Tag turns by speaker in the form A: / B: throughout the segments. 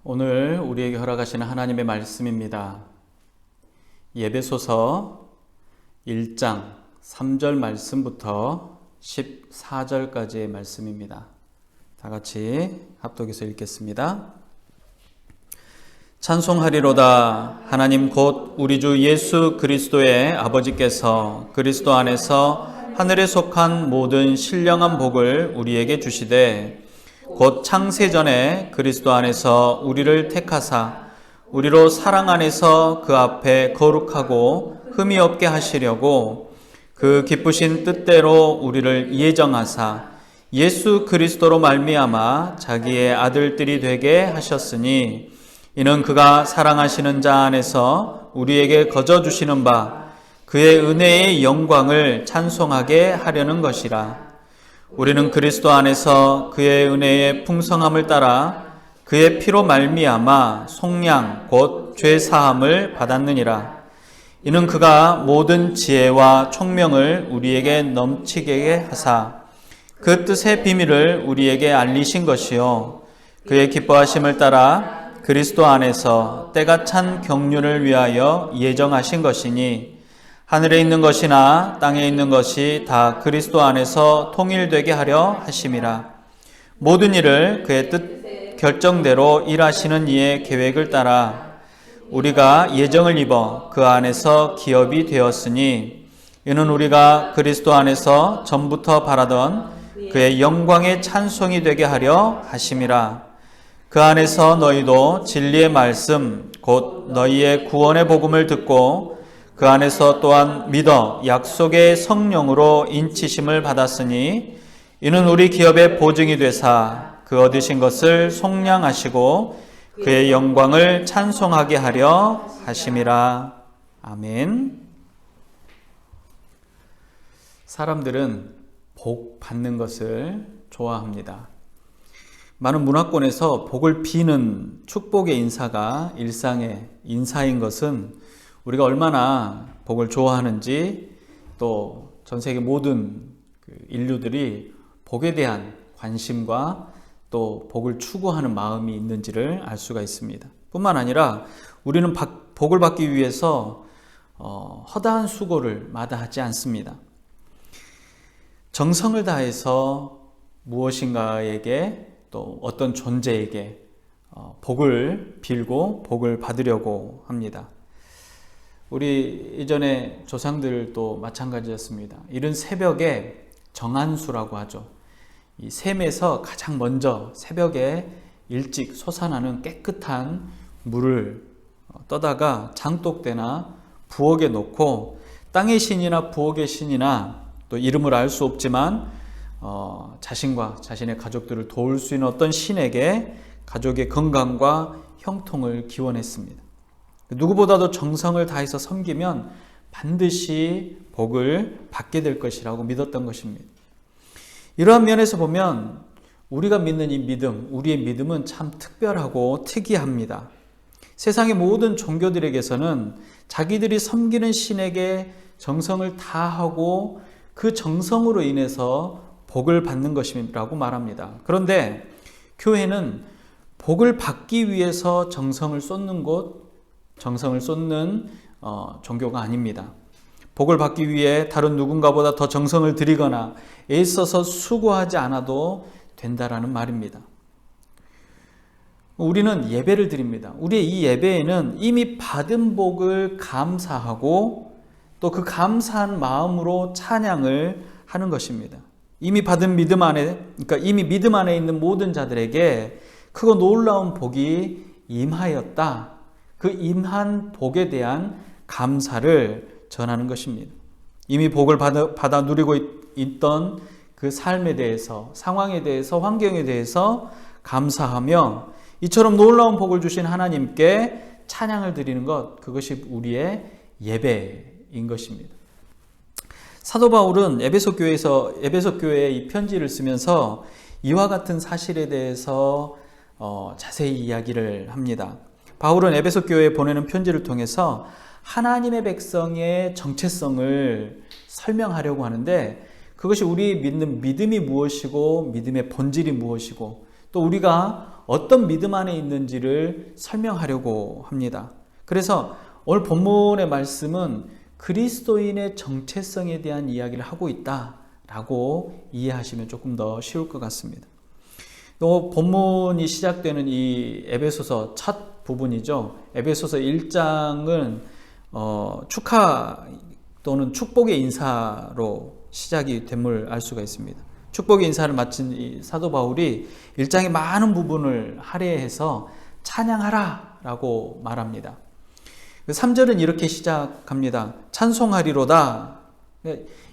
A: 오늘 우리에게 허락하시는 하나님의 말씀입니다. 에베소서 1장 3절 말씀부터 14절까지의 말씀입니다. 다 같이 합독해서 읽겠습니다. 찬송하리로다. 하나님 곧 우리 주 예수 그리스도의 아버지께서 그리스도 안에서 하늘에 속한 모든 신령한 복을 우리에게 주시되 곧 창세전에 그리스도 안에서 우리를 택하사 우리로 사랑 안에서 그 앞에 거룩하고 흠이 없게 하시려고 그 기쁘신 뜻대로 우리를 예정하사 예수 그리스도로 말미암아 자기의 아들들이 되게 하셨으니 이는 그가 사랑하시는 자 안에서 우리에게 거저 주시는 바 그의 은혜의 영광을 찬송하게 하려는 것이라. 우리는 그리스도 안에서 그의 은혜의 풍성함을 따라 그의 피로 말미암아 속량 곧 죄 사함을 받았느니라. 이는 그가 모든 지혜와 총명을 우리에게 넘치게 하사 그 뜻의 비밀을 우리에게 알리신 것이요 그의 기뻐하심을 따라 그리스도 안에서 때가 찬 경륜을 위하여 예정하신 것이니 하늘에 있는 것이나 땅에 있는 것이 다 그리스도 안에서 통일되게 하려 하심이라. 모든 일을 그의 뜻 결정대로 일하시는 이의 계획을 따라 우리가 예정을 입어 그 안에서 기업이 되었으니 이는 우리가 그리스도 안에서 전부터 바라던 그의 영광의 찬송이 되게 하려 하심이라. 그 안에서 너희도 진리의 말씀 곧 너희의 구원의 복음을 듣고 그 안에서 또한 믿어 약속의 성령으로 인치심을 받았으니 이는 우리 기업의 보증이 되사 그 얻으신 것을 속량하시고 그의 영광을 찬송하게 하려 하심이라. 아멘. 사람들은 복 받는 것을 좋아합니다. 많은 문화권에서 복을 비는 축복의 인사가 일상의 인사인 것은 우리가 얼마나 복을 좋아하는지 또 전 세계 모든 인류들이 복에 대한 관심과 또 복을 추구하는 마음이 있는지를 알 수가 있습니다. 뿐만 아니라 우리는 복을 받기 위해서 허다한 수고를 마다하지 않습니다. 정성을 다해서 무엇인가에게 또 어떤 존재에게 복을 빌고 복을 받으려고 합니다. 우리 이전에 조상들도 마찬가지였습니다. 이른 새벽에 정안수라고 하죠. 이 샘에서 가장 먼저 새벽에 일찍 솟아나는 깨끗한 물을 떠다가 장독대나 부엌에 놓고 땅의 신이나 부엌의 신이나 또 이름을 알 수 없지만 자신과 자신의 가족들을 도울 수 있는 어떤 신에게 가족의 건강과 형통을 기원했습니다. 누구보다도 정성을 다해서 섬기면 반드시 복을 받게 될 것이라고 믿었던 것입니다. 이러한 면에서 보면 우리가 믿는 이 믿음, 우리의 믿음은 참 특별하고 특이합니다. 세상의 모든 종교들에게서는 자기들이 섬기는 신에게 정성을 다하고 그 정성으로 인해서 복을 받는 것이라고 말합니다. 그런데 교회는 복을 받기 위해서 정성을 쏟는 정성을 쏟는 종교가 아닙니다. 복을 받기 위해 다른 누군가보다 더 정성을 들이거나 애써서 수고하지 않아도 된다라는 말입니다. 우리는 예배를 드립니다. 우리의 이 예배에는 이미 받은 복을 감사하고 또 그 감사한 마음으로 찬양을 하는 것입니다. 이미 받은 믿음 안에, 그러니까 이미 믿음 안에 있는 모든 자들에게 크고 놀라운 복이 임하였다. 그 임한 복에 대한 감사를 전하는 것입니다. 이미 복을 받아 누리고 있던 그 삶에 대해서, 상황에 대해서, 환경에 대해서 감사하며 이처럼 놀라운 복을 주신 하나님께 찬양을 드리는 것, 그것이 우리의 예배인 것입니다. 사도 바울은 에베소 교회에 이 편지를 쓰면서 이와 같은 사실에 대해서 자세히 이야기를 합니다. 바울은 에베소 교회에 보내는 편지를 통해서 하나님의 백성의 정체성을 설명하려고 하는데 그것이 우리 믿는 믿음이 무엇이고 믿음의 본질이 무엇이고 또 우리가 어떤 믿음 안에 있는지를 설명하려고 합니다. 그래서 오늘 본문의 말씀은 그리스도인의 정체성에 대한 이야기를 하고 있다라고 이해하시면 조금 더 쉬울 것 같습니다. 또 본문이 시작되는 이 에베소서 첫 부분이죠. 에베소서 1장은 축하 또는 축복의 인사로 시작이 됨을 알 수가 있습니다. 축복의 인사를 마친 이 사도 바울이 1장의 많은 부분을 할애해서 찬양하라 라고 말합니다. 3절은 이렇게 시작합니다. 찬송하리로다.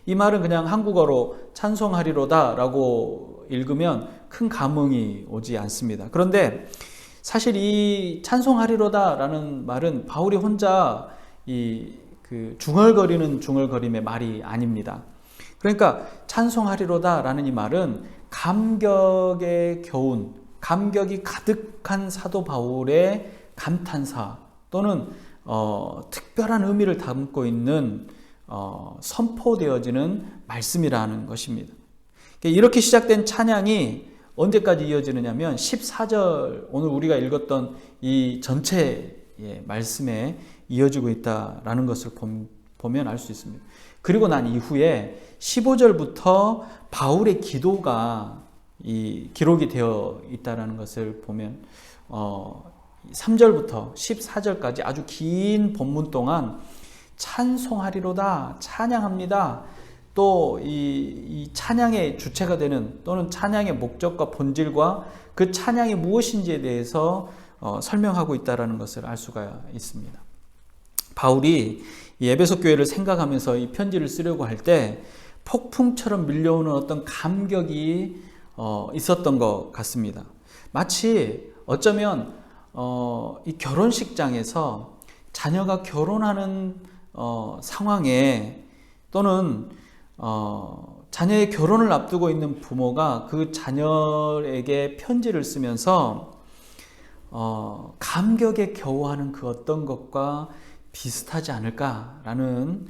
A: 이 말은 그냥 한국어로 찬송하리로다 라고 읽으면 큰 감흥이 오지 않습니다. 그런데 사실 이 찬송하리로다 라는 말은 바울이 혼자 중얼거리는 중얼거림의 말이 아닙니다. 그러니까 찬송하리로다 라는 이 말은 감격에 겨운, 감격이 가득한 사도 바울의 감탄사 또는 특별한 의미를 담고 있는 선포되어지는 말씀이라는 것입니다. 이렇게 시작된 찬양이 언제까지 이어지느냐면 14절 오늘 우리가 읽었던 이 전체의 말씀에 이어지고 있다라는 것을 보면 알 수 있습니다. 그리고 난 이후에 15절부터 바울의 기도가 기록이 되어 있다는 것을 보면 3절부터 14절까지 아주 긴 본문 동안 찬송하리로다, 찬양합니다. 또 이 찬양의 주체가 되는 또는 찬양의 목적과 본질과 그 찬양이 무엇인지에 대해서 설명하고 있다는 것을 알 수가 있습니다. 바울이 이 에베소 교회를 생각하면서 이 편지를 쓰려고 할 때 폭풍처럼 밀려오는 어떤 감격이 있었던 것 같습니다. 마치 어쩌면 이 결혼식장에서 자녀가 결혼하는 상황에 또는 자녀의 결혼을 앞두고 있는 부모가 그 자녀에게 편지를 쓰면서 감격에 겨워하는 그 어떤 것과 비슷하지 않을까라는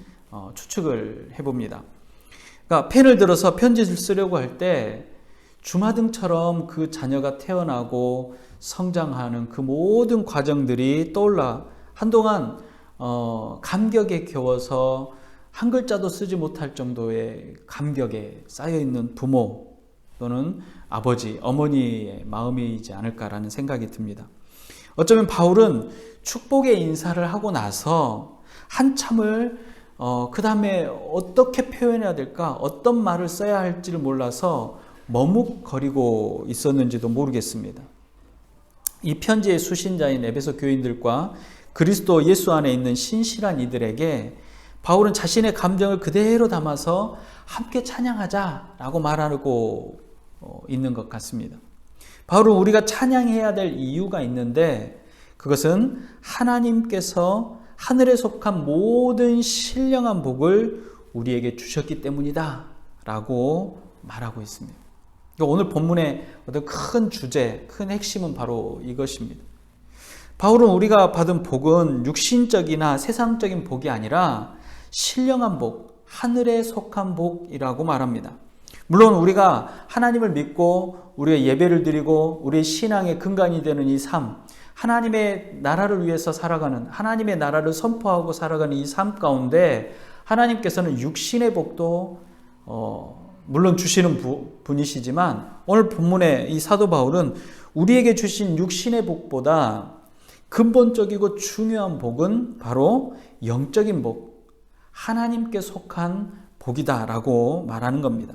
A: 추측을 해봅니다. 그러니까 펜을 들어서 편지를 쓰려고 할 때 주마등처럼 그 자녀가 태어나고 성장하는 그 모든 과정들이 떠올라 한동안 감격에 겨워서 한 글자도 쓰지 못할 정도의 감격에 쌓여있는 부모 또는 아버지, 어머니의 마음이지 않을까라는 생각이 듭니다. 어쩌면 바울은 축복의 인사를 하고 나서 한참을 그 다음에 어떻게 표현해야 될까, 어떤 말을 써야 할지를 몰라서 머뭇거리고 있었는지도 모르겠습니다. 이 편지의 수신자인 에베소 교인들과 그리스도 예수 안에 있는 신실한 이들에게 바울은 자신의 감정을 그대로 담아서 함께 찬양하자라고 말하고 있는 것 같습니다. 바울은 우리가 찬양해야 될 이유가 있는데 그것은 하나님께서 하늘에 속한 모든 신령한 복을 우리에게 주셨기 때문이다 라고 말하고 있습니다. 오늘 본문의 어떤 큰 주제, 큰 핵심은 바로 이것입니다. 바울은 우리가 받은 복은 육신적이나 세상적인 복이 아니라 신령한 복, 하늘에 속한 복이라고 말합니다. 물론 우리가 하나님을 믿고 우리의 예배를 드리고 우리의 신앙의 근간이 되는 이 삶, 하나님의 나라를 위해서 살아가는, 하나님의 나라를 선포하고 살아가는 이 삶 가운데 하나님께서는 육신의 복도 물론 주시는 분이시지만 오늘 본문의 이 사도 바울은 우리에게 주신 육신의 복보다 근본적이고 중요한 복은 바로 영적인 복, 하나님께 속한 복이다라고 말하는 겁니다.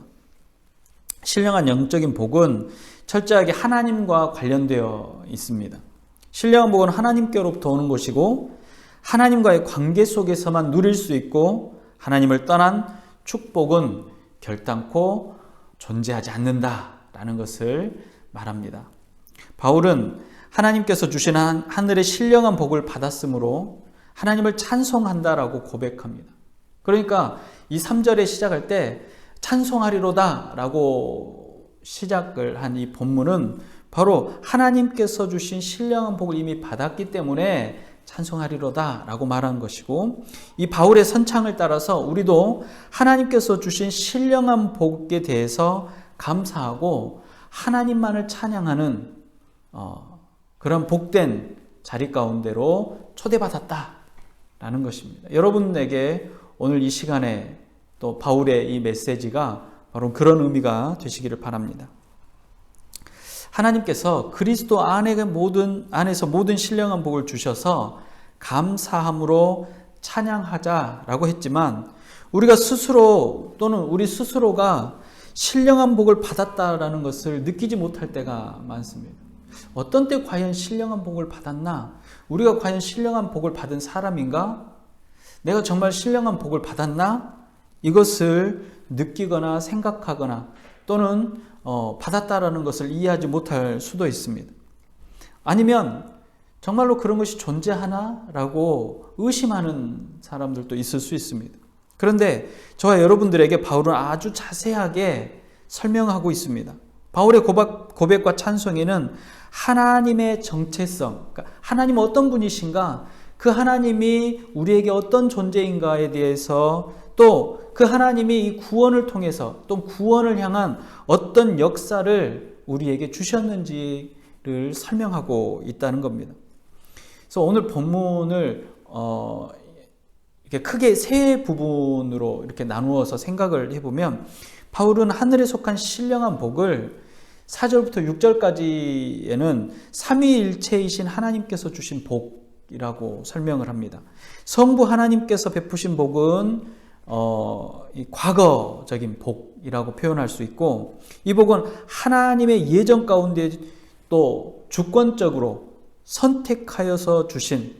A: 신령한 영적인 복은 철저하게 하나님과 관련되어 있습니다. 신령한 복은 하나님께로부터 오는 것이고 하나님과의 관계 속에서만 누릴 수 있고 하나님을 떠난 축복은 결단코 존재하지 않는다라는 것을 말합니다. 바울은 하나님께서 주신 하늘의 신령한 복을 받았으므로 하나님을 찬송한다라고 고백합니다. 그러니까 이 3절에 시작할 때 찬송하리로다 라고 시작을 한 이 본문은 바로 하나님께서 주신 신령한 복을 이미 받았기 때문에 찬송하리로다 라고 말한 것이고 이 바울의 선창을 따라서 우리도 하나님께서 주신 신령한 복에 대해서 감사하고 하나님만을 찬양하는 그런 복된 자리 가운데로 초대받았다라는 것입니다. 여러분에게 오늘 이 시간에 또 바울의 이 메시지가 바로 그런 의미가 되시기를 바랍니다. 하나님께서 그리스도 안에서 모든 신령한 복을 주셔서 감사함으로 찬양하자라고 했지만 우리가 스스로 또는 우리 스스로가 신령한 복을 받았다라는 것을 느끼지 못할 때가 많습니다. 어떤 때 과연 신령한 복을 받았나? 우리가 과연 신령한 복을 받은 사람인가? 내가 정말 신령한 복을 받았나? 이것을 느끼거나 생각하거나 또는 받았다라는 것을 이해하지 못할 수도 있습니다. 아니면 정말로 그런 것이 존재하나? 라고 의심하는 사람들도 있을 수 있습니다. 그런데 저와 여러분들에게 바울은 아주 자세하게 설명하고 있습니다. 바울의 고백과 찬송에는 하나님의 정체성, 그러니까 하나님은 어떤 분이신가, 그 하나님이 우리에게 어떤 존재인가에 대해서 또 그 하나님이 이 구원을 통해서 또 구원을 향한 어떤 역사를 우리에게 주셨는지를 설명하고 있다는 겁니다. 그래서 오늘 본문을 이렇게 크게 세 부분으로 이렇게 나누어서 생각을 해보면 바울은 하늘에 속한 신령한 복을 4절부터 6절까지에는 삼위일체이신 하나님께서 주신 복이라고 설명을 합니다. 성부 하나님께서 베푸신 복은 이 과거적인 복이라고 표현할 수 있고 이 복은 하나님의 예정 가운데 또 주권적으로 선택하여서 주신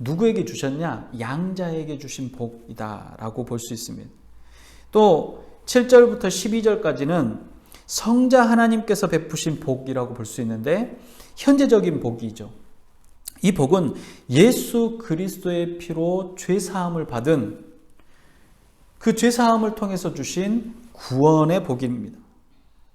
A: 누구에게 주셨냐? 양자에게 주신 복이다라고 볼 수 있습니다. 또 7절부터 12절까지는 성자 하나님께서 베푸신 복이라고 볼 수 있는데 현재적인 복이죠. 이 복은 예수 그리스도의 피로 죄사함을 받은 그 죄사함을 통해서 주신 구원의 복입니다.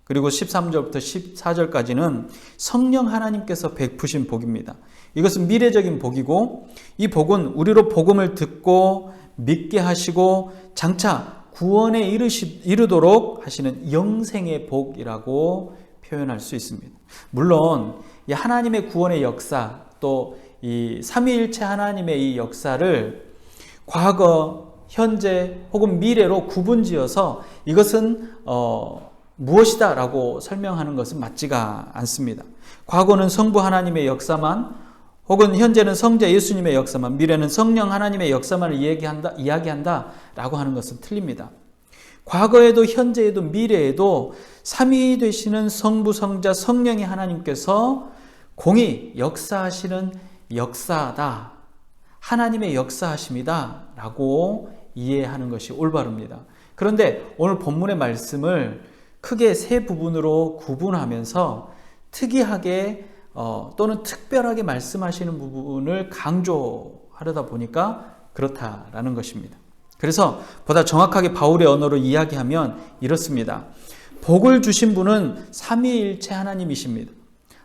A: 그리고 13절부터 14절까지는 성령 하나님께서 베푸신 복입니다. 이것은 미래적인 복이고 이 복은 우리로 복음을 듣고 믿게 하시고 장차 구원에 이르도록 하시는 영생의 복이라고 표현할 수 있습니다. 물론 이 하나님의 구원의 역사 또 이 삼위일체 하나님의 이 역사를 과거, 현재 혹은 미래로 구분지어서 이것은 무엇이다 라고 설명하는 것은 맞지가 않습니다. 과거는 성부 하나님의 역사만 혹은 현재는 성자 예수님의 역사만 미래는 성령 하나님의 역사만을 이야기한다 라고 하는 것은 틀립니다. 과거에도 현재에도 미래에도 삼위 되시는 성부 성자 성령의 하나님께서 공히 역사하시는 역사다. 하나님의 역사하심이다 라고 이해하는 것이 올바릅니다. 그런데 오늘 본문의 말씀을 크게 세 부분으로 구분하면서 특이하게 또는 특별하게 말씀하시는 부분을 강조하려다 보니까 그렇다라는 것입니다. 그래서 보다 정확하게 바울의 언어로 이야기하면 이렇습니다. 복을 주신 분은 삼위일체 하나님이십니다.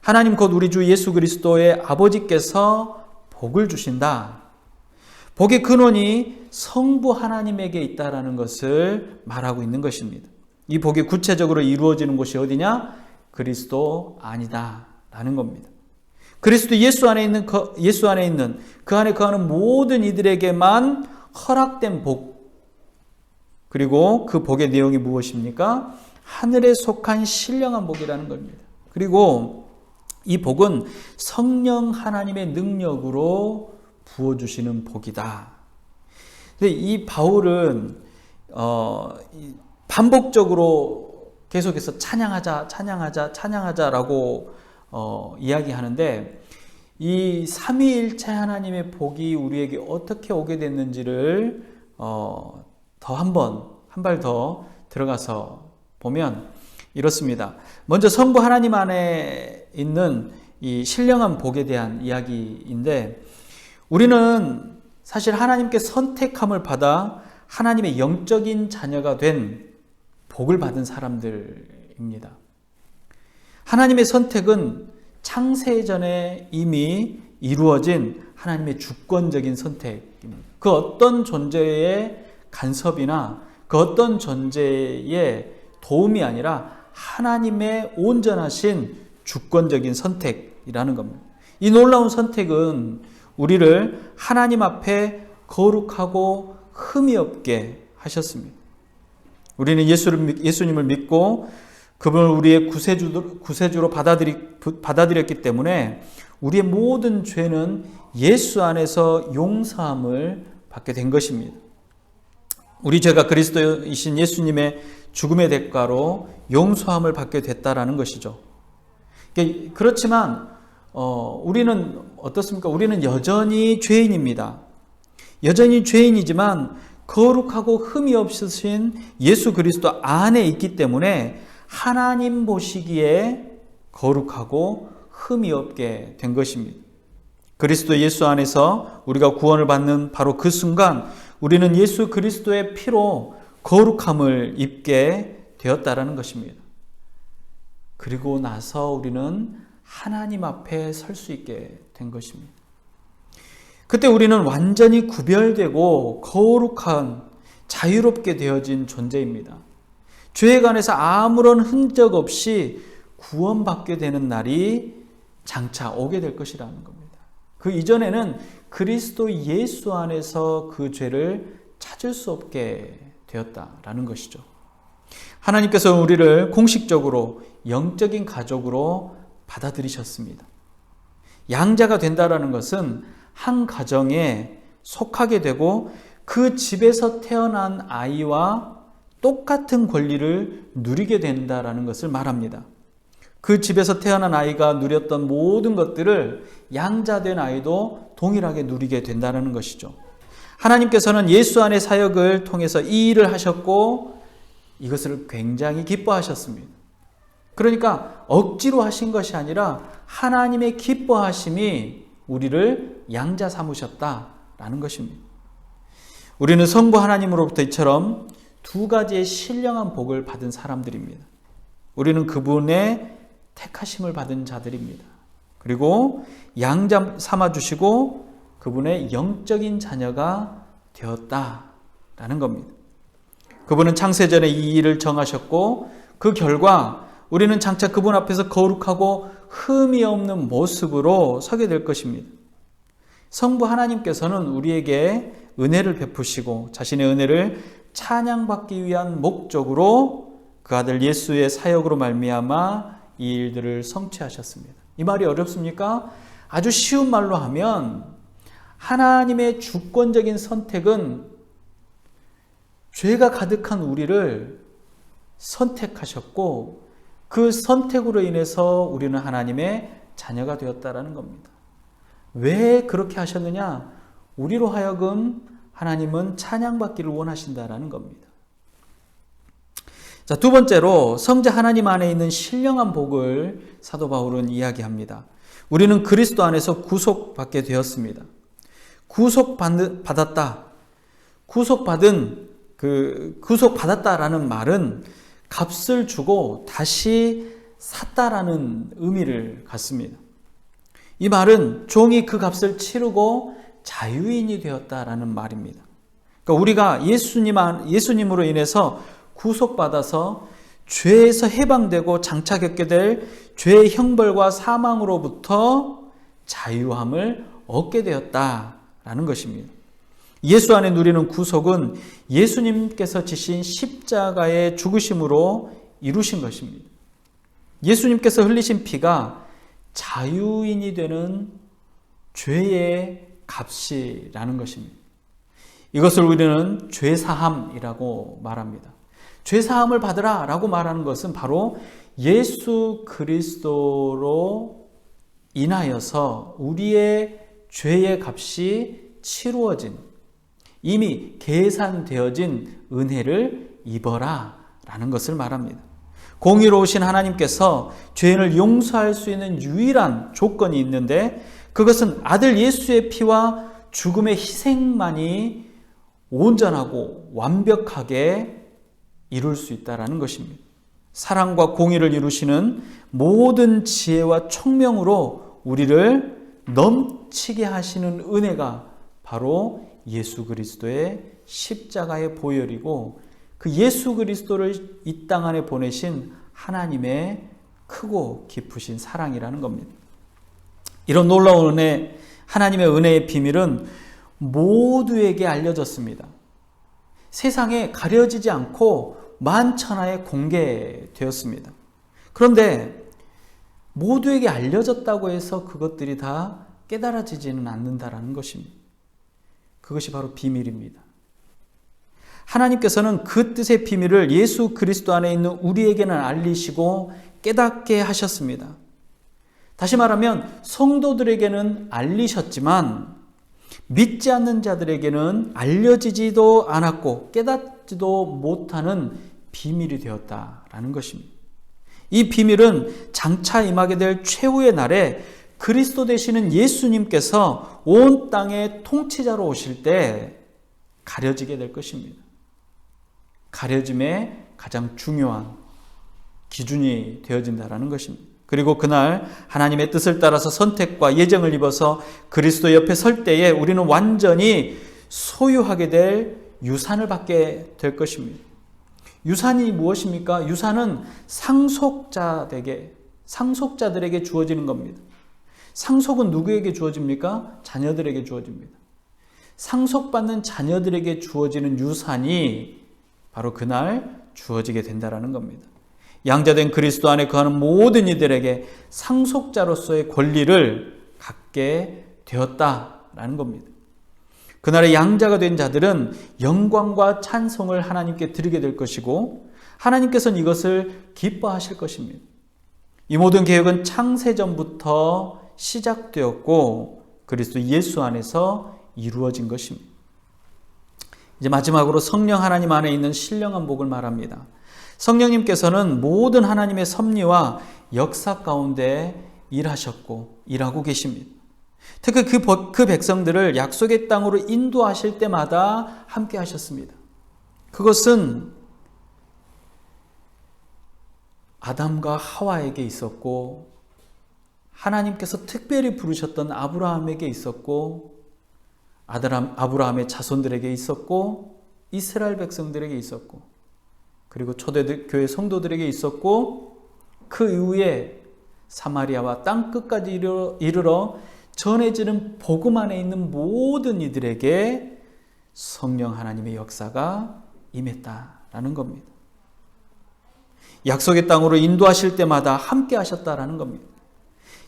A: 하나님 곧 우리 주 예수 그리스도의 아버지께서 복을 주신다. 복의 근원이 성부 하나님에게 있다라는 것을 말하고 있는 것입니다. 이 복이 구체적으로 이루어지는 곳이 어디냐? 그리스도 안이다 라는 겁니다. 그리스도 예수 안에 있는 그 안에 거하는 모든 이들에게만 허락된 복, 그리고 그 복의 내용이 무엇입니까? 하늘에 속한 신령한 복이라는 겁니다. 그리고 이 복은 성령 하나님의 능력으로 부어주시는 복이다. 근데 이 바울은 반복적으로 계속해서 찬양하자라고 이야기하는데 이 삼위일체 하나님의 복이 우리에게 어떻게 오게 됐는지를 한 발 더 들어가서 보면 이렇습니다. 먼저 성부 하나님 안에 있는 이 신령한 복에 대한 이야기인데 우리는 사실 하나님께 선택함을 받아 하나님의 영적인 자녀가 된 복을 받은 사람들입니다. 하나님의 선택은 창세 전에 이미 이루어진 하나님의 주권적인 선택입니다. 그 어떤 존재의 간섭이나 그 어떤 존재의 도움이 아니라 하나님의 온전하신 주권적인 선택이라는 겁니다. 이 놀라운 선택은 우리를 하나님 앞에 거룩하고 흠이 없게 하셨습니다. 우리는 예수님을 믿고 그분을 우리의 구세주로 받아들였기 때문에 우리의 모든 죄는 예수 안에서 용서함을 받게 된 것입니다. 우리 죄가 그리스도이신 예수님의 죽음의 대가로 용서함을 받게 됐다라는 것이죠. 그렇지만 우리는 어떻습니까? 우리는 여전히 죄인입니다. 여전히 죄인이지만 거룩하고 흠이 없으신 예수 그리스도 안에 있기 때문에 하나님 보시기에 거룩하고 흠이 없게 된 것입니다. 그리스도 예수 안에서 우리가 구원을 받는 바로 그 순간 우리는 예수 그리스도의 피로 거룩함을 입게 되었다라는 것입니다. 그리고 나서 우리는 하나님 앞에 설 수 있게 된 것입니다. 그때 우리는 완전히 구별되고 거룩한 자유롭게 되어진 존재입니다. 죄에 관해서 아무런 흔적 없이 구원받게 되는 날이 장차 오게 될 것이라는 겁니다. 그 이전에는 그리스도 예수 안에서 그 죄를 찾을 수 없게 되었다라는 것이죠. 하나님께서 우리를 공식적으로 영적인 가족으로 받아들이셨습니다. 양자가 된다라는 것은 한 가정에 속하게 되고 그 집에서 태어난 아이와 똑같은 권리를 누리게 된다라는 것을 말합니다. 그 집에서 태어난 아이가 누렸던 모든 것들을 양자된 아이도 동일하게 누리게 된다는 것이죠. 하나님께서는 예수 안의 사역을 통해서 이 일을 하셨고 이것을 굉장히 기뻐하셨습니다. 그러니까 억지로 하신 것이 아니라 하나님의 기뻐하심이 우리를 양자 삼으셨다라는 것입니다. 우리는 성부 하나님으로부터 이처럼 두 가지의 신령한 복을 받은 사람들입니다. 우리는 그분의 택하심을 받은 자들입니다. 그리고 양자 삼아주시고 그분의 영적인 자녀가 되었다라는 겁니다. 그분은 창세전에 이 일을 정하셨고 그 결과 우리는 장차 그분 앞에서 거룩하고 흠이 없는 모습으로 서게 될 것입니다. 성부 하나님께서는 우리에게 은혜를 베푸시고 자신의 은혜를 찬양받기 위한 목적으로 그 아들 예수의 사역으로 말미암아 이 일들을 성취하셨습니다. 이 말이 어렵습니까? 아주 쉬운 말로 하면 하나님의 주권적인 선택은 죄가 가득한 우리를 선택하셨고 그 선택으로 인해서 우리는 하나님의 자녀가 되었다라는 겁니다. 왜 그렇게 하셨느냐? 우리로 하여금 하나님은 찬양받기를 원하신다라는 겁니다. 자, 두 번째로 성자 하나님 안에 있는 신령한 복을 사도 바울은 이야기합니다. 우리는 그리스도 안에서 구속받게 되었습니다. 구속받았다. 구속받았다라는 말은 값을 주고 다시 샀다라는 의미를 갖습니다. 이 말은 종이 그 값을 치르고 자유인이 되었다라는 말입니다. 그러니까 우리가 예수님으로 인해서 구속받아서 죄에서 해방되고 장차 겪게 될 죄의 형벌과 사망으로부터 자유함을 얻게 되었다라는 것입니다. 예수 안에 누리는 구속은 예수님께서 지신 십자가의 죽으심으로 이루신 것입니다. 예수님께서 흘리신 피가 자유인이 되는 죄의 값이라는 것입니다. 이것을 우리는 죄사함이라고 말합니다. 죄사함을 받으라 라고 말하는 것은 바로 예수 그리스도로 인하여서 우리의 죄의 값이 치루어진, 이미 계산되어진 은혜를 입어라 라는 것을 말합니다. 공의로우신 하나님께서 죄인을 용서할 수 있는 유일한 조건이 있는데 그것은 아들 예수의 피와 죽음의 희생만이 온전하고 완벽하게 이룰 수 있다는 것입니다. 사랑과 공의를 이루시는 모든 지혜와 총명으로 우리를 넘치게 하시는 은혜가 바로 예수 그리스도의 십자가의 보혈이고 그 예수 그리스도를 이 땅 안에 보내신 하나님의 크고 깊으신 사랑이라는 겁니다. 이런 놀라운 은혜, 하나님의 은혜의 비밀은 모두에게 알려졌습니다. 세상에 가려지지 않고 만천하에 공개되었습니다. 그런데 모두에게 알려졌다고 해서 그것들이 다 깨달아지지는 않는다라는 것입니다. 그것이 바로 비밀입니다. 하나님께서는 그 뜻의 비밀을 예수 그리스도 안에 있는 우리에게는 알리시고 깨닫게 하셨습니다. 다시 말하면 성도들에게는 알리셨지만 믿지 않는 자들에게는 알려지지도 않았고 깨닫지도 못하는 비밀이 되었다라는 것입니다. 이 비밀은 장차 임하게 될 최후의 날에 그리스도 되시는 예수님께서 온 땅의 통치자로 오실 때 가려지게 될 것입니다. 가려짐의 가장 중요한 기준이 되어진다는 것입니다. 그리고 그날 하나님의 뜻을 따라서 선택과 예정을 입어서 그리스도 옆에 설 때에 우리는 완전히 소유하게 될 유산을 받게 될 것입니다. 유산이 무엇입니까? 유산은 상속자들에게 주어지는 겁니다. 상속은 누구에게 주어집니까? 자녀들에게 주어집니다. 상속받는 자녀들에게 주어지는 유산이 바로 그날 주어지게 된다는 겁니다. 양자된 그리스도 안에 거하는 모든 이들에게 상속자로서의 권리를 갖게 되었다라는 겁니다. 그날의 양자가 된 자들은 영광과 찬송을 하나님께 드리게 될 것이고 하나님께서는 이것을 기뻐하실 것입니다. 이 모든 계획은 창세전부터 시작되었고 그리스도 예수 안에서 이루어진 것입니다. 이제 마지막으로 성령 하나님 안에 있는 신령한 복을 말합니다. 성령님께서는 모든 하나님의 섭리와 역사 가운데 일하셨고 일하고 계십니다. 특히 그 백성들을 약속의 땅으로 인도하실 때마다 함께 하셨습니다. 그것은 아담과 하와에게 있었고 하나님께서 특별히 부르셨던 아브라함에게 있었고 아브라함의 자손들에게 있었고 이스라엘 백성들에게 있었고 그리고 초대교회 성도들에게 있었고 그 이후에 사마리아와 땅끝까지 이르러 전해지는 복음 안에 있는 모든 이들에게 성령 하나님의 역사가 임했다라는 겁니다. 약속의 땅으로 인도하실 때마다 함께 하셨다라는 겁니다.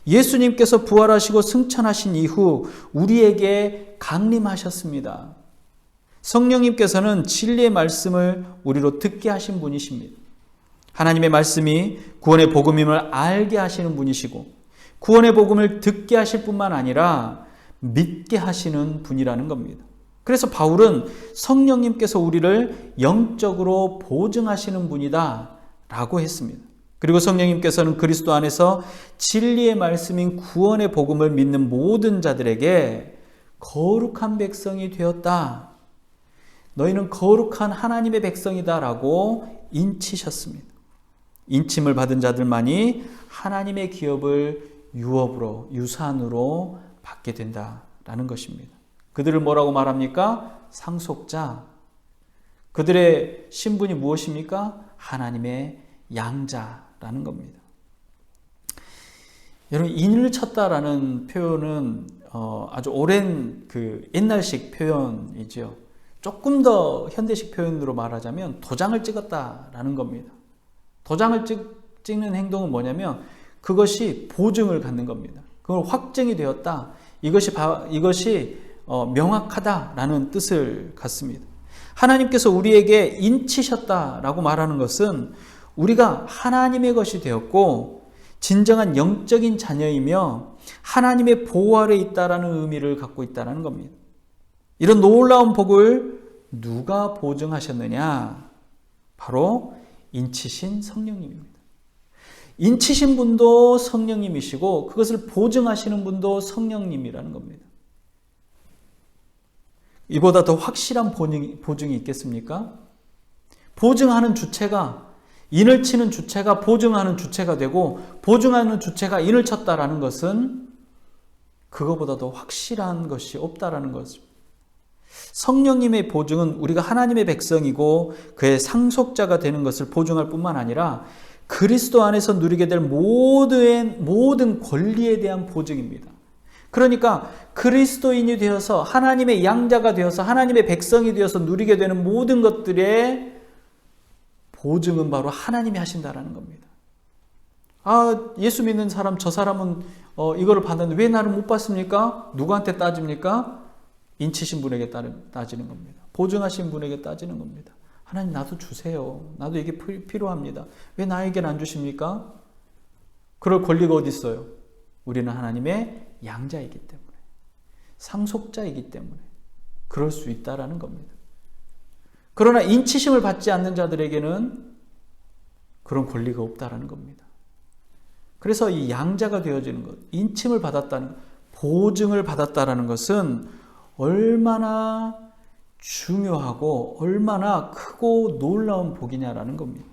A: 예수님께서 부활하시고 승천하신 이후 우리에게 강림하셨습니다. 성령님께서는 진리의 말씀을 우리로 듣게 하신 분이십니다. 하나님의 말씀이 구원의 복음임을 알게 하시는 분이시고 구원의 복음을 듣게 하실 뿐만 아니라 믿게 하시는 분이라는 겁니다. 그래서 바울은 성령님께서 우리를 영적으로 보증하시는 분이다 라고 했습니다. 그리고 성령님께서는 그리스도 안에서 진리의 말씀인 구원의 복음을 믿는 모든 자들에게 거룩한 백성이 되었다. 너희는 거룩한 하나님의 백성이다 라고 인치셨습니다. 인침을 받은 자들만이 하나님의 기업을 유산으로 받게 된다라는 것입니다. 그들을 뭐라고 말합니까? 상속자. 그들의 신분이 무엇입니까? 하나님의 양자라는 겁니다. 여러분, 인을 쳤다라는 표현은 아주 오랜 옛날식 표현이죠. 조금 더 현대식 표현으로 말하자면 도장을 찍었다라는 겁니다. 도장을 찍는 행동은 뭐냐면 그것이 보증을 갖는 겁니다. 그걸 확정이 되었다. 이것이 명확하다라는 뜻을 갖습니다. 하나님께서 우리에게 인치셨다라고 말하는 것은 우리가 하나님의 것이 되었고 진정한 영적인 자녀이며 하나님의 보호 아래 있다라는 의미를 갖고 있다는 겁니다. 이런 놀라운 복을 누가 보증하셨느냐? 바로 인치신 성령님입니다. 인치신 분도 성령님이시고 그것을 보증하시는 분도 성령님이라는 겁니다. 이보다 더 확실한 보증이 있겠습니까? 보증하는 주체가, 인을 치는 주체가 보증하는 주체가 되고 보증하는 주체가 인을 쳤다라는 것은 그거보다 더 확실한 것이 없다라는 것입니다. 성령님의 보증은 우리가 하나님의 백성이고 그의 상속자가 되는 것을 보증할 뿐만 아니라 그리스도 안에서 누리게 될 모든 권리에 대한 보증입니다. 그러니까 그리스도인이 되어서 하나님의 양자가 되어서 하나님의 백성이 되어서 누리게 되는 모든 것들의 보증은 바로 하나님이 하신다라는 겁니다. 예수 믿는 사람, 저 사람은 이거를 받았는데 왜 나를 못 받습니까? 누구한테 따집니까? 인치신 분에게 따지는 겁니다. 보증하신 분에게 따지는 겁니다. 하나님, 나도 주세요. 나도 이게 필요합니다. 왜 나에게는 안 주십니까? 그럴 권리가 어디 있어요? 우리는 하나님의 양자이기 때문에, 상속자이기 때문에 그럴 수 있다라는 겁니다. 그러나 인치심을 받지 않는 자들에게는 그런 권리가 없다라는 겁니다. 그래서 이 양자가 되어지는 것, 인침을 받았다는 것, 보증을 받았다라는 것은 얼마나 중요하고 얼마나 크고 놀라운 복이냐라는 겁니다.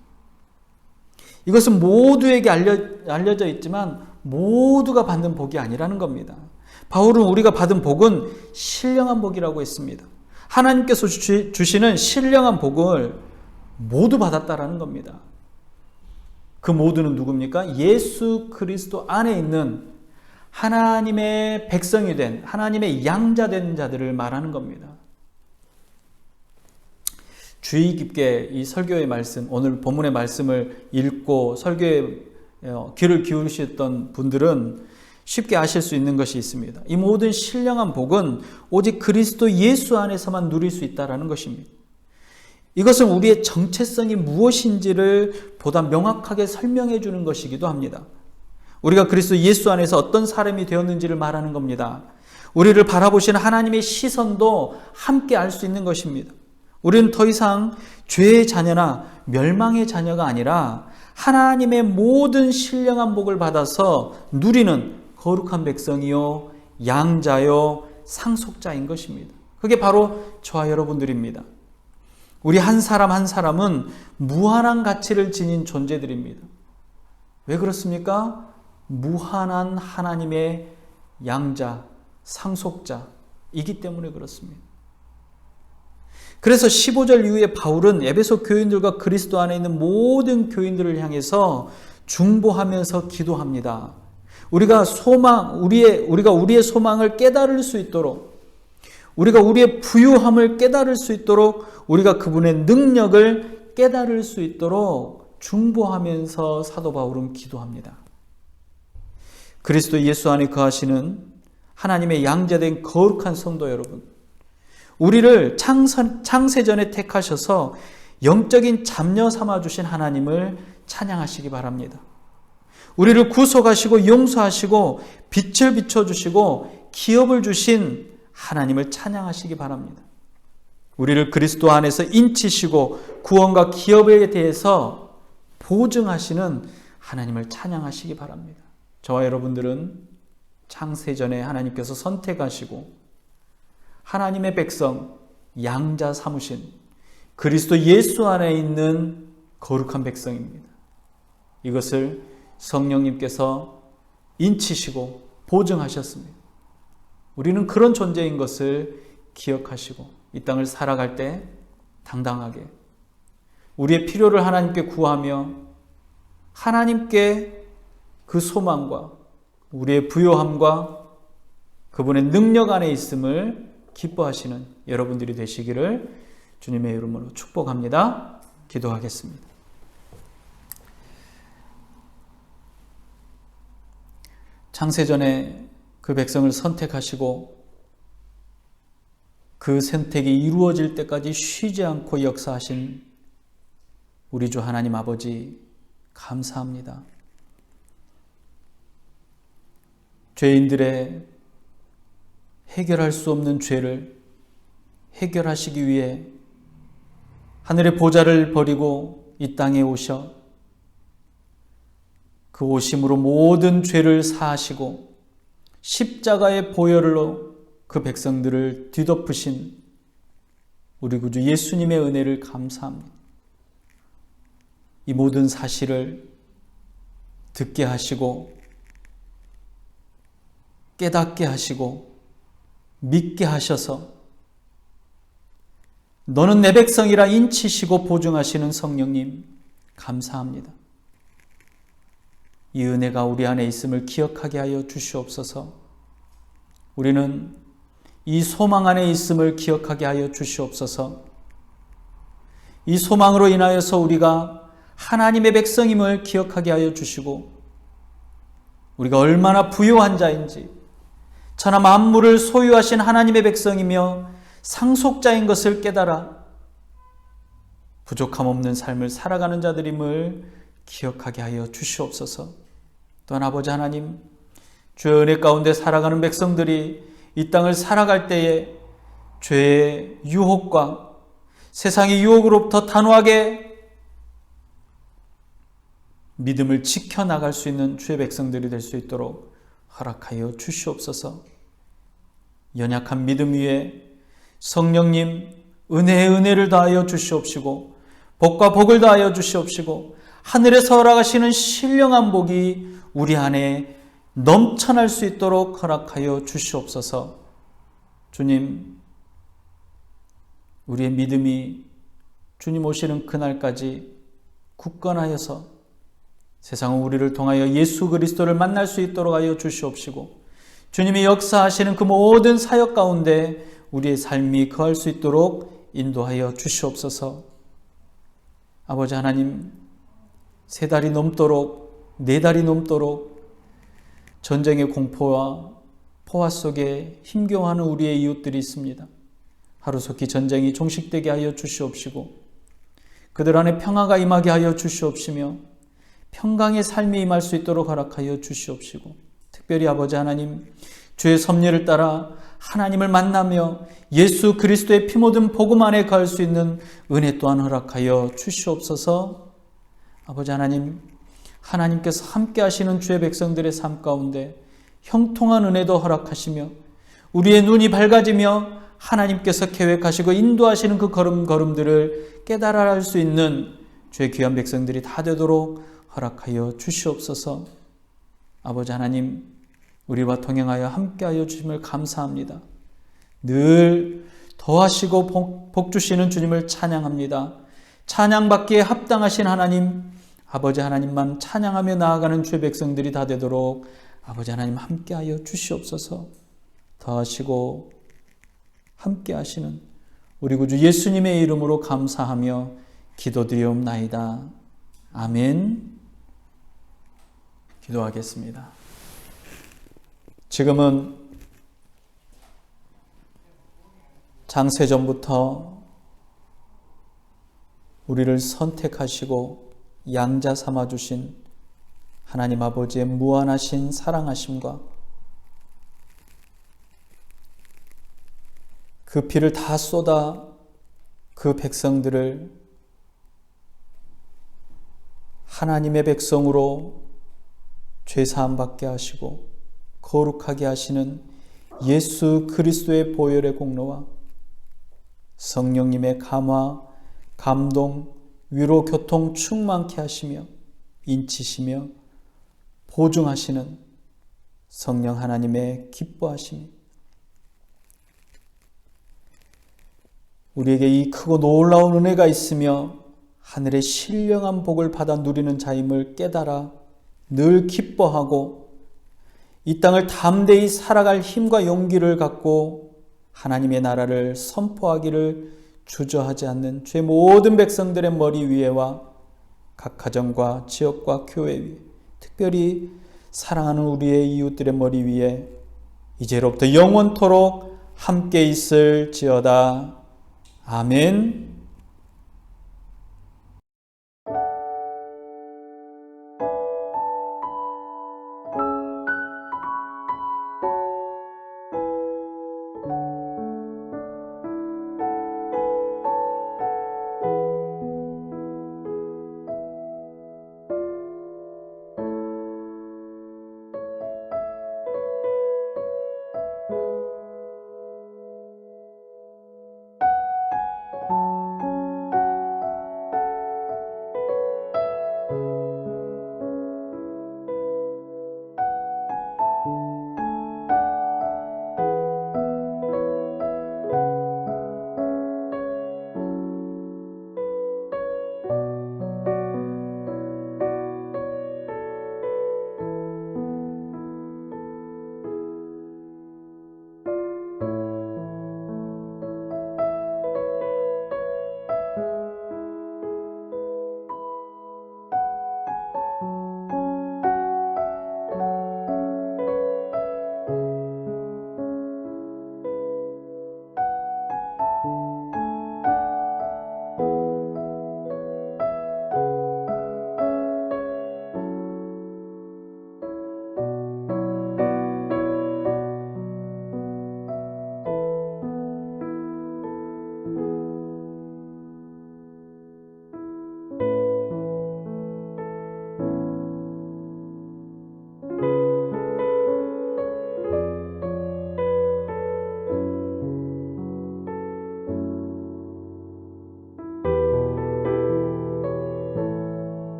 A: 이것은 모두에게 알려져 있지만 모두가 받는 복이 아니라는 겁니다. 바울은 우리가 받은 복은 신령한 복이라고 했습니다. 하나님께서 주시는 신령한 복을 모두 받았다라는 겁니다. 그 모두는 누굽니까? 예수 그리스도 안에 있는 하나님의 백성이 된, 하나님의 양자된 자들을 말하는 겁니다. 주의 깊게 이 설교의 말씀, 오늘 본문의 말씀을 읽고 설교에 귀를 기울이셨던 분들은 쉽게 아실 수 있는 것이 있습니다. 이 모든 신령한 복은 오직 그리스도 예수 안에서만 누릴 수 있다는 것입니다. 이것은 우리의 정체성이 무엇인지를 보다 명확하게 설명해 주는 것이기도 합니다. 우리가 그리스도 예수 안에서 어떤 사람이 되었는지를 말하는 겁니다. 우리를 바라보시는 하나님의 시선도 함께 알 수 있는 것입니다. 우리는 더 이상 죄의 자녀나 멸망의 자녀가 아니라 하나님의 모든 신령한 복을 받아서 누리는 거룩한 백성이요, 양자요, 상속자인 것입니다. 그게 바로 저와 여러분들입니다. 우리 한 사람 한 사람은 무한한 가치를 지닌 존재들입니다. 왜 그렇습니까? 무한한 하나님의 양자, 상속자이기 때문에 그렇습니다. 그래서 15절 이후에 바울은 에베소 교인들과 그리스도 안에 있는 모든 교인들을 향해서 중보하면서 기도합니다. 우리가 우리의 소망을 깨달을 수 있도록, 우리가 우리의 부유함을 깨달을 수 있도록, 우리가 그분의 능력을 깨달을 수 있도록 중보하면서 사도 바울은 기도합니다. 그리스도 예수 안에 거하시는 하나님의 양자된 거룩한 성도 여러분, 우리를 창세전에 택하셔서 영적인 잠녀 삼아주신 하나님을 찬양하시기 바랍니다. 우리를 구속하시고 용서하시고 빛을 비춰주시고 기업을 주신 하나님을 찬양하시기 바랍니다. 우리를 그리스도 안에서 인치시고 구원과 기업에 대해서 보증하시는 하나님을 찬양하시기 바랍니다. 저와 여러분들은 창세전에 하나님께서 선택하시고 하나님의 백성, 양자 삼으신 그리스도 예수 안에 있는 거룩한 백성입니다. 이것을 성령님께서 인치시고 보증하셨습니다. 우리는 그런 존재인 것을 기억하시고 이 땅을 살아갈 때 당당하게 우리의 필요를 하나님께 구하며 하나님께 그 소망과 우리의 부요함과 그분의 능력 안에 있음을 기뻐하시는 여러분들이 되시기를 주님의 이름으로 축복합니다. 기도하겠습니다. 창세전에 그 백성을 선택하시고 그 선택이 이루어질 때까지 쉬지 않고 역사하신 우리 주 하나님 아버지 감사합니다. 죄인들의 해결할 수 없는 죄를 해결하시기 위해 하늘의 보좌를 버리고 이 땅에 오셔 그 오심으로 모든 죄를 사하시고 십자가의 보혈로 그 백성들을 뒤덮으신 우리 구주 예수님의 은혜를 감사합니다. 이 모든 사실을 듣게 하시고 깨닫게 하시고 믿게 하셔서 너는 내 백성이라 인치시고 보증하시는 성령님 감사합니다. 이 은혜가 우리 안에 있음을 기억하게 하여 주시옵소서. 우리는 이 소망 안에 있음을 기억하게 하여 주시옵소서. 이 소망으로 인하여서 우리가 하나님의 백성임을 기억하게 하여 주시고, 우리가 얼마나 부유한 자인지, 천하 만물을 소유하신 하나님의 백성이며 상속자인 것을 깨달아 부족함 없는 삶을 살아가는 자들임을 기억하게 하여 주시옵소서. 또한 아버지 하나님, 주의 은혜 가운데 살아가는 백성들이 이 땅을 살아갈 때에 죄의 유혹과 세상의 유혹으로부터 단호하게 믿음을 지켜나갈 수 있는 주의 백성들이 될 수 있도록 허락하여 주시옵소서. 연약한 믿음 위에 성령님 은혜의 은혜를 더하여 주시옵시고, 복과 복을 더하여 주시옵시고, 하늘에서 허락하시는 신령한 복이 우리 안에 넘쳐날 수 있도록 허락하여 주시옵소서. 주님, 우리의 믿음이 주님 오시는 그날까지 굳건하여서 세상은 우리를 통하여 예수 그리스도를 만날 수 있도록 하여 주시옵시고, 주님이 역사하시는 그 모든 사역 가운데 우리의 삶이 거할 수 있도록 인도하여 주시옵소서. 아버지 하나님, 3달이 넘도록 4달이 넘도록 전쟁의 공포와 포화 속에 힘겨워하는 우리의 이웃들이 있습니다. 하루속히 전쟁이 종식되게 하여 주시옵시고, 그들 안에 평화가 임하게 하여 주시옵시며 평강의 삶이 임할 수 있도록 허락하여 주시옵시고, 특별히 아버지 하나님, 주의 섭리를 따라 하나님을 만나며 예수 그리스도의 피 묻은 복음 안에 거할 수 있는 은혜 또한 허락하여 주시옵소서. 아버지 하나님, 하나님께서 함께 하시는 주의 백성들의 삶 가운데 형통한 은혜도 허락하시며 우리의 눈이 밝아지며 하나님께서 계획하시고 인도하시는 그 걸음걸음들을 깨달아 할 수 있는 주의 귀한 백성들이 다 되도록 허락하여 주시옵소서. 아버지 하나님, 우리와 동행하여 함께하여 주심을 감사합니다. 늘 더하시고 복 주시는 주님을 찬양합니다. 찬양받기에 합당하신 하나님, 아버지 하나님만 찬양하며 나아가는 주의 백성들이 다 되도록 아버지 하나님 함께하여 주시옵소서. 더하시고 함께하시는 우리 구주 예수님의 이름으로 감사하며 기도드리옵나이다. 아멘. 기도하겠습니다. 지금은 장세전부터 우리를 선택하시고 양자 삼아주신 하나님 아버지의 무한하신 사랑하심과 그 피를 다 쏟아 그 백성들을 하나님의 백성으로 죄사함 받게 하시고 거룩하게 하시는 예수 그리스도의 보혈의 공로와 성령님의 감화, 감동, 위로, 교통 충만케 하시며 인치시며 보증하시는 성령 하나님의 기뻐하심이 우리에게 이 크고 놀라운 은혜가 있으며 하늘의 신령한 복을 받아 누리는 자임을 깨달아 늘 기뻐하고 이 땅을 담대히 살아갈 힘과 용기를 갖고 하나님의 나라를 선포하기를 주저하지 않는 죄 모든 백성들의 머리 위에와 각 가정과 지역과 교회 위에, 특별히 사랑하는 우리의 이웃들의 머리 위에 이제로부터 영원토록 함께 있을지어다. 아멘.